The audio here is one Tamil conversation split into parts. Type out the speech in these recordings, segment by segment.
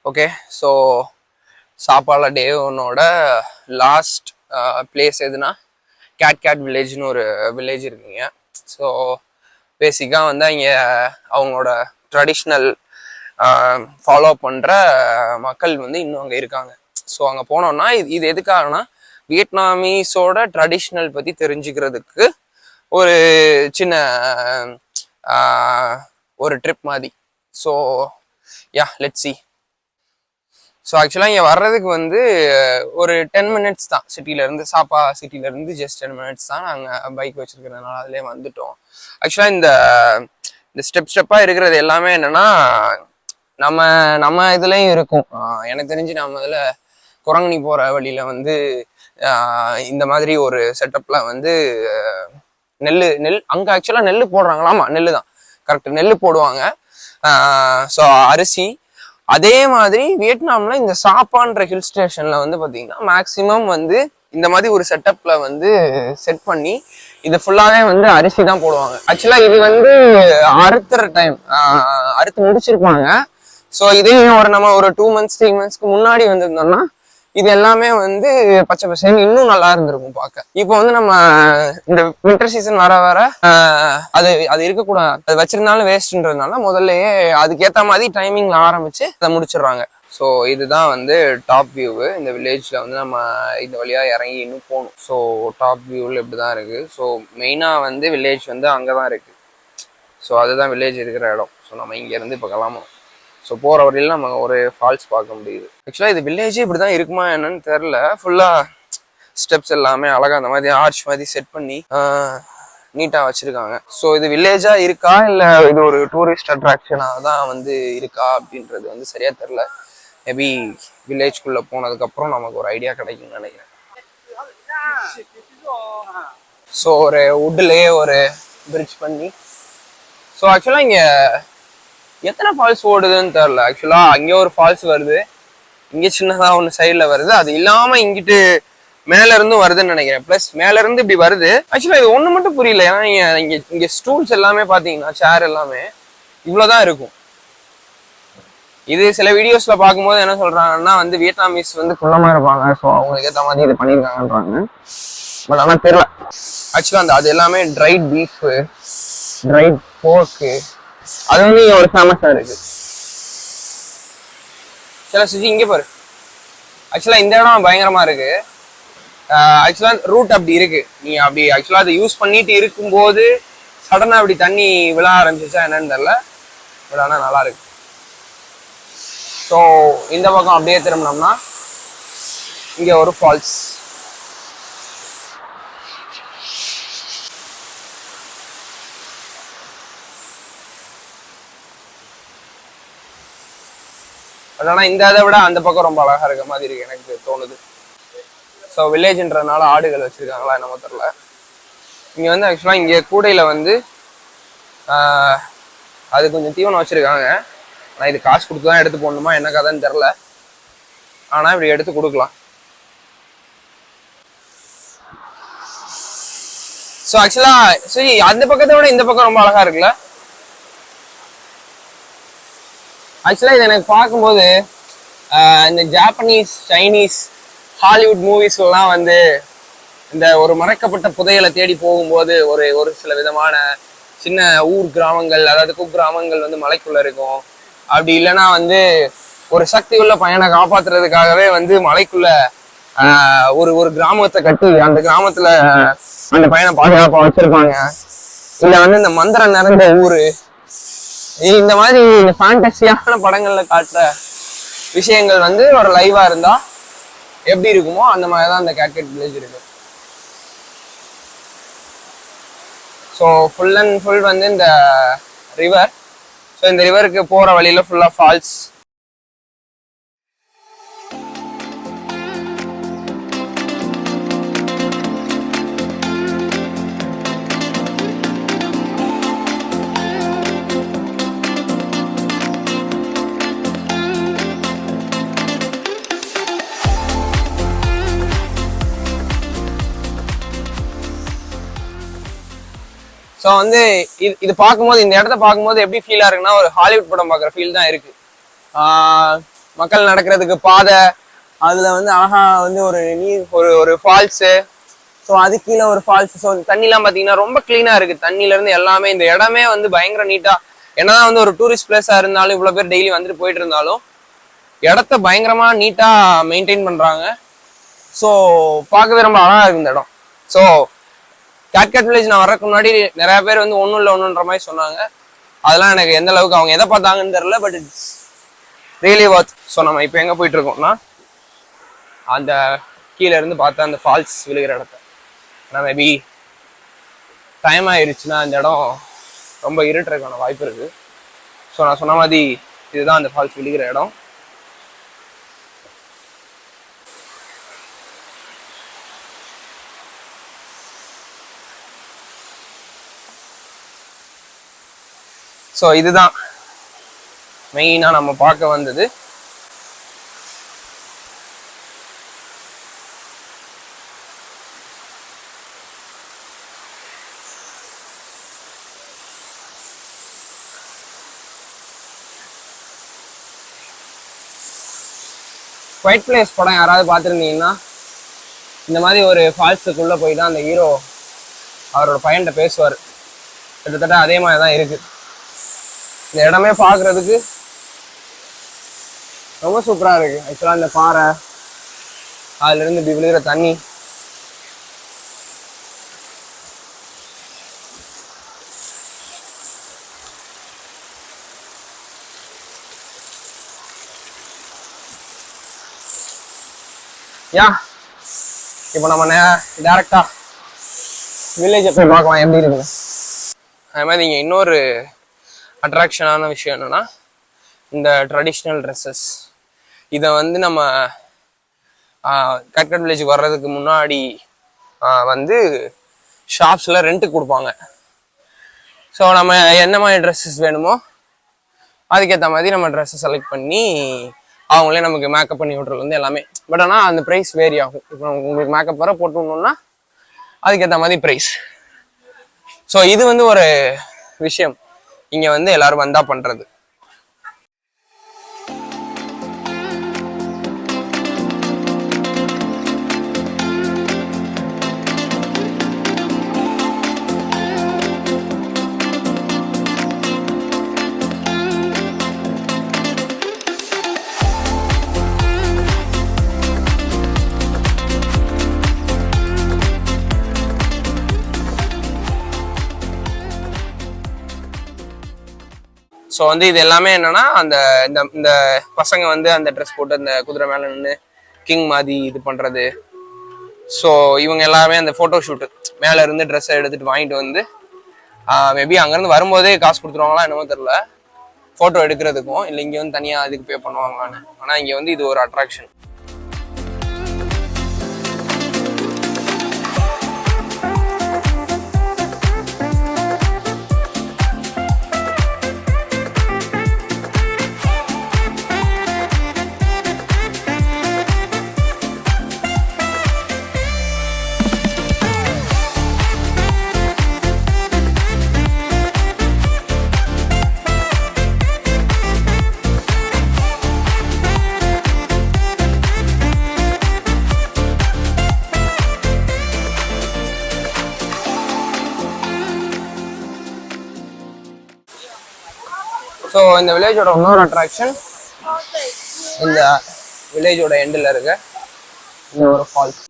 ஓகே, ஸோ சாப்பால டே ஒன்னோட லாஸ்ட் பிளேஸ் எதுனா கேட் வில்லேஜ்னு ஒரு வில்லேஜ் இருக்குங்க. ஸோ பேசிக்காக வந்து இங்கே அவங்களோட ட்ரெடிஷ்னல் ஃபாலோ பண்ணுற மக்கள் வந்து இன்னும் அங்கே இருக்காங்க. ஸோ அங்கே போனோம்னா இது எதுக்காகனா வியட்நாமீஸோட ட்ரெடிஷ்னல் பற்றி தெரிஞ்சுக்கிறதுக்கு ஒரு சின்ன ஒரு ட்ரிப் மாதிரி. So yeah let's see. So ஆக்சுவலாக இங்கே வர்றதுக்கு வந்து ஒரு 10 minutes தான் சிட்டிலேருந்து, சாப்பா சிட்டிலேருந்து ஜஸ்ட் 10 minutes தான். நாங்கள் பைக் வச்சுருக்கிறதுனால அதிலே வந்துட்டோம். ஆக்சுவலாக இந்த ஸ்டெப்பாக இருக்கிறது எல்லாமே என்னென்னா நம்ம இதுலேயும் இருக்கும். எனக்கு தெரிஞ்சு நம்ம இதில் குரங்கணி போகிற வழியில் வந்து இந்த மாதிரி ஒரு செட்டப்பில் வந்து நெல் அங்கே ஆக்சுவலாக நெல் போடுறாங்களாமா. நெல் தான் கரெக்ட், நெல் போடுவாங்க. ஸோ அரிசி அதே மாதிரி வியட்நாமில் இந்த சாப்பான்ற ஹில் ஸ்டேஷனில் வந்து பார்த்தீங்கன்னா மேக்சிமம் வந்து இந்த மாதிரி ஒரு செட்டப்பில் வந்து செட் பண்ணி இது ஃபுல்லாகவே வந்து அரிசி தான் போடுவாங்க. ஆக்சுவலாக இது வந்து அறுத்துற டைம் அறுத்து முடிச்சிருப்பாங்க. ஸோ இதே நம்ம ஒரு 2 months 3 monthsக்கு முன்னாடி வந்திருந்தோம்னா இது எல்லாமே வந்து பச்சை பசேன்னு இன்னும் நல்லா இருந்திருக்கும் பார்க்க. இப்போ வந்து நம்ம இந்த வின்டர் சீசன் வர அது இருக்கக்கூடாது, அது வச்சிருந்தாலும் வேஸ்ட்ன்றதுனால முதல்லயே அதுக்கேற்ற மாதிரி டைமிங்ல ஆரம்பிச்சு அதை முடிச்சிடுறாங்க. ஸோ இதுதான் வந்து டாப் வியூவு. இந்த வில்லேஜ்ல வந்து நம்ம இந்த வழியா இறங்கி இன்னும் போகணும். ஸோ டாப் வியூவில் இப்படி தான் இருக்கு. ஸோ மெயினாக வந்து வில்லேஜ் வந்து அங்கே தான் இருக்கு. ஸோ அதுதான் வில்லேஜ் இருக்கிற இடம். ஸோ நம்ம இங்கேருந்து இப்போ கிளம்பணும். ஸோ போகிற வழியில் நம்ம ஒரு ஃபால்ஸ் பார்க்க முடியுது. ஆக்சுவலாக இது வில்லேஜே இப்படி தான் இருக்குமா என்னன்னு தெரில. ஃபுல்லாக ஸ்டெப்ஸ் எல்லாமே அழகாக அந்த மாதிரி ஆர்ச் மாதிரி செட் பண்ணி நீட்டாக வச்சுருக்காங்க. ஸோ இது வில்லேஜாக இருக்கா இல்லை இது ஒரு டூரிஸ்ட் அட்ராக்ஷனாக தான் வந்து இருக்கா அப்படின்றது வந்து சரியாக தெரில. மேபி வில்லேஜ்குள்ளே போனதுக்கப்புறம் நமக்கு ஒரு ஐடியா கிடைக்கும்னு நினைக்கிறேன். ஸோ ஒரு வுட்லேயே ஒரு பிரிட்ஜ் பண்ணி, ஸோ ஆக்சுவலாக இங்கே எத்தனை ஃபால்ஸ் ஓடுதுன்னு தெரில. ஆக்சுவலாக அங்கே ஒரு ஃபால்ஸ் வருது, இங்கே சின்னதாக ஒன்று சைடில் வருது, அது இல்லாமல் இங்கிட்டு மேலேருந்தும் வருதுன்னு நினைக்கிறேன். ப்ளஸ் மேலேருந்து இப்படி வருது. ஆக்சுவலாக இது ஒன்று மட்டும் புரியல. ஏன்னா இங்கே ஸ்டூல்ஸ் எல்லாமே பார்த்தீங்கன்னா சேர் எல்லாமே இவ்வளோதான் இருக்கும். இது சில வீடியோஸில் பார்க்கும்போது என்ன சொல்கிறாங்கன்னா வந்து வியட்நாமீஸ் வந்து குள்ளமாக இருப்பாங்க, ஸோ அவங்களுக்கு ஏற்ற மாதிரி இது பண்ணியிருக்காங்கன்றாங்க. பட் ஆனால் தெரியல. ஆக்சுவலாக அது எல்லாமே ட்ரைட் பீஃபு, ட்ரைட் போர்க்கு, அது வந்து ஒரு ஃபேமஸா இருக்கு. சில சுஜி இங்கே பாரு. ஆக்சுவலா இந்த இடம் பயங்கரமா இருக்கு. ஆக்சுவலா ரூட் அப்படி இருக்கு. நீ அப்படி ஆக்சுவலா அதை யூஸ் பண்ணிட்டு இருக்கும்போது சடனா அப்படி தண்ணி விழ ஆரம்பிச்சிச்சா என்னன்னு தெரியல. பட் ஆனால் நல்லா இருக்கு. ஸோ இந்த பக்கம் அப்படியே திரும்பினோம்னா இங்க ஒரு ஃபால்ஸ். ஆனால் இந்த இதை விட அந்த பக்கம் ரொம்ப அழகா இருக்க மாதிரி இருக்கு எனக்கு தோணுது. ஸோ வில்லேஜ்ன்றதுனால ஆடுகள் வச்சிருக்காங்களா என்னமோ தெரியல. இங்கே வந்து ஆக்சுவலாக இங்கே கூடையில் வந்து அது கொஞ்சம் தீவனம் வச்சிருக்காங்க. ஆனால் இது காசு கொடுத்து தான் எடுத்து போடணுமா என்ன கதைன்னு தெரில. ஆனால் இப்படி எடுத்து கொடுக்கலாம். ஸோ ஆக்சுவலாக சரி, அந்த பக்கத்தை விட இந்த பக்கம் ரொம்ப அழகா இருக்குல்ல. ஆக்சுவலாக இதை எனக்கு பார்க்கும்போது இந்த ஜாப்பனீஸ், சைனீஸ், ஹாலிவுட் மூவிஸ்லாம் வந்து இந்த ஒரு மறைக்கப்பட்ட புதையலை தேடி போகும்போது ஒரு சில விதமான சின்ன ஊர் கிராமங்கள், அதாவது குக்கிராமங்கள் வந்து மலைக்குள்ள இருக்கும். அப்படி இல்லைன்னா வந்து ஒரு சக்தி உள்ள பையனை காப்பாத்துறதுக்காகவே வந்து மலைக்குள்ள ஒரு கிராமத்தை கட்டி அந்த கிராமத்துல அந்த பையனை பாதுகாப்பா வச்சிருப்பாங்க. இல்லை வந்து இந்த மந்திரம் நிறைந்த ஊரு, இந்த மாதிரி இந்த ஃபேண்டசியான படங்கள்ல காட்டுற விஷயங்கள் வந்து ஒரு லைவா இருந்தா எப்படி இருக்குமோ அந்த மாதிரிதான் இந்த கேட் வில்லேஜ் இருக்கு. ஸோ ஃபுல் அண்ட் ஃபுல் வந்து இந்த ரிவர். ஸோ இந்த ரிவருக்கு போற வழியில ஃபுல்லா ஃபால்ஸ். ஸோ வந்து இது பார்க்கும்போது, இந்த இடத்த பார்க்கும்போது எப்படி ஃபீலாக இருக்குன்னா ஒரு ஹாலிவுட் படம் பார்க்குற ஃபீல் தான் இருக்கு. மக்கள் நடக்கிறதுக்கு பாதை, அதுல வந்து அழகா வந்து ஒரு நீர், ஒரு ஒரு ஃபால்ஸு. ஸோ அது கீழே ஒரு ஃபால்ஸ். ஸோ தண்ணிலாம் பார்த்தீங்கன்னா ரொம்ப கிளீனா இருக்கு. தண்ணில இருந்து எல்லாமே, இந்த இடமே வந்து பயங்கர நீட்டா. என்னதான் வந்து ஒரு டூரிஸ்ட் பிளேஸா இருந்தாலும், இவ்வளவு பேர் டெய்லி வந்துட்டு போயிட்டு இருந்தாலும் இடத்த பயங்கரமா நீட்டா மெயின்டைன் பண்றாங்க. ஸோ பார்க்கவே ரொம்ப அழகா இருக்கு இந்த இடம். ஸோ கேட்கட் வில்லேஜ் நான் வர்றதுக்கு முன்னாடி நிறைய பேர் வந்து ஒன்றும் இல்லை ஒன்றுன்ற மாதிரி சொன்னாங்க. அதெல்லாம் எனக்கு எந்த அளவுக்கு அவங்க எதை பார்த்தாங்கன்னு தெரியல. But it's really worth. So நம்ம இப்போ எங்கே போயிட்டு இருக்கோம்னா, அந்த கீழே இருந்து பார்த்தா அந்த ஃபால்ஸ் விழுகிற இடத்த. ஆனால் மேபி டைம் ஆயிடுச்சுன்னா அந்த இடம் ரொம்ப இருட்டுறதுக்கான வாய்ப்பு இருக்கு. ஸோ நான் சொன்ன மாதிரி இதுதான் அந்த ஃபால்ஸ் விழுகிற இடம். ஸோ இதுதான் மெயினாக நம்ம பார்க்க வந்தது. குவைட் பிளேஸ் படம் யாராவது பார்த்துருந்தீங்கன்னா, இந்த மாதிரி ஒரு ஃபால்ஸுக்குள்ளே போய் தான் அந்த ஹீரோ அவரோட பையன்கிட்ட பேசுவார். கிட்டத்தட்ட அதே மாதிரி தான் இருக்கு. இந்த இடமே பார்க்குறதுக்கு ரொம்ப சூப்பராக இருக்கு. ஆக்சுவலாக இந்த பாறை, அதுலேருந்து இப்படி விழுகிற தண்ணி, யா இப்போ நம்ம டேரக்டா வில்லேஜை போய் பார்க்கலாம் எப்படி இருக்குங்க. அது மாதிரி இங்கே இன்னொரு அட்ராக்ஷனான விஷயம் என்னன்னா, இந்த ட்ரெடிஷ்னல் ட்ரெஸ்ஸஸ். இதை வந்து நம்ம கேட்கட் வில்லேஜுக்கு வர்றதுக்கு முன்னாடி வந்து ஷாப்ஸில் ரெண்ட்டுக்கு கொடுப்பாங்க. ஸோ நம்ம என்ன மாதிரி ட்ரெஸ்ஸஸ் வேணுமோ அதுக்கேற்ற மாதிரி நம்ம ட்ரெஸ்ஸை செலக்ட் பண்ணி அவங்களே நமக்கு மேக்கப் பண்ணி விட்றது வந்து எல்லாமே. பட் ஆனால் அந்த ப்ரைஸ் வேரி ஆகும். இப்போ உங்களுக்கு மேக்கப் வர போட்டு விடணும்னா அதுக்கேற்ற மாதிரி ப்ரைஸ். ஸோ இது வந்து ஒரு விஷயம் இங்கே வந்து எல்லாரும் வந்தா பண்ணுறது. ஸோ வந்து இது எல்லாமே என்னன்னா, அந்த இந்த பசங்க வந்து அந்த ட்ரெஸ் போட்டு அந்த குதிரை மேலே நின்று கிங் மாதிரி இது பண்ணுறது. ஸோ இவங்க எல்லாமே அந்த ஃபோட்டோ ஷூட்டு மேலே இருந்து ட்ரெஸ்ஸை எடுத்துகிட்டு வாங்கிட்டு வந்து மேபி அங்கேருந்து வரும்போதே காசு கொடுத்துருவாங்களா என்னமோ தெரில, ஃபோட்டோ எடுக்கிறதுக்கும். இல்லை இங்கே வந்து தனியாக அதுக்கு பே பண்ணுவாங்களான்னு. ஆனால் இங்கே வந்து இது ஒரு அட்ராக்ஷன். ஸோ இந்த வில்லேஜோட இன்னொரு அட்ராக்ஷன், இந்த வில்லேஜோட எண்டில் இருக்க இந்த ஒரு ஃபால்ஸ்.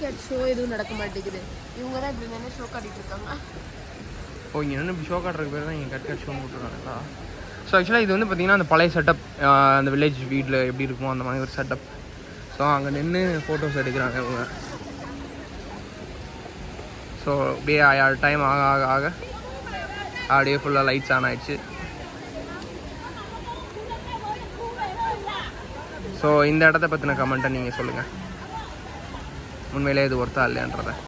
கேட் ஷோ எதுவும் நடக்க மாட்டேங்குது. இவங்க தான் இப்படி நின்று ஷோ காட்டிட்டு இருக்காங்க. ஓ இங்கே நின்று இப்படி ஷோ காட்டுறதுக்கு பேர் தான் இங்கே கேட் ஷோ போட்டுருக்காங்களா? ஸோ ஆக்சுவலாக இது வந்து பார்த்திங்கன்னா அந்த பழைய செட்டப், அந்த வில்லேஜ் வீட்டில் எப்படி இருக்குமோ அந்த மாதிரி ஒரு செட்டப். ஸோ அங்கே நின்று ஃபோட்டோஸ் எடுக்கிறாங்க இவங்க. ஸோ அப்படியே டைம் ஆக ஆக ஆக அப்படியே ஃபுல்லாக லைட்ஸ் ஆன் ஆயிடுச்சு. ஸோ இந்த இடத்த பற்றின கமெண்ட்டை நீங்கள் சொல்லுங்கள், உண்மையிலே இது ஒர்த்தா இல்லையான்றதை.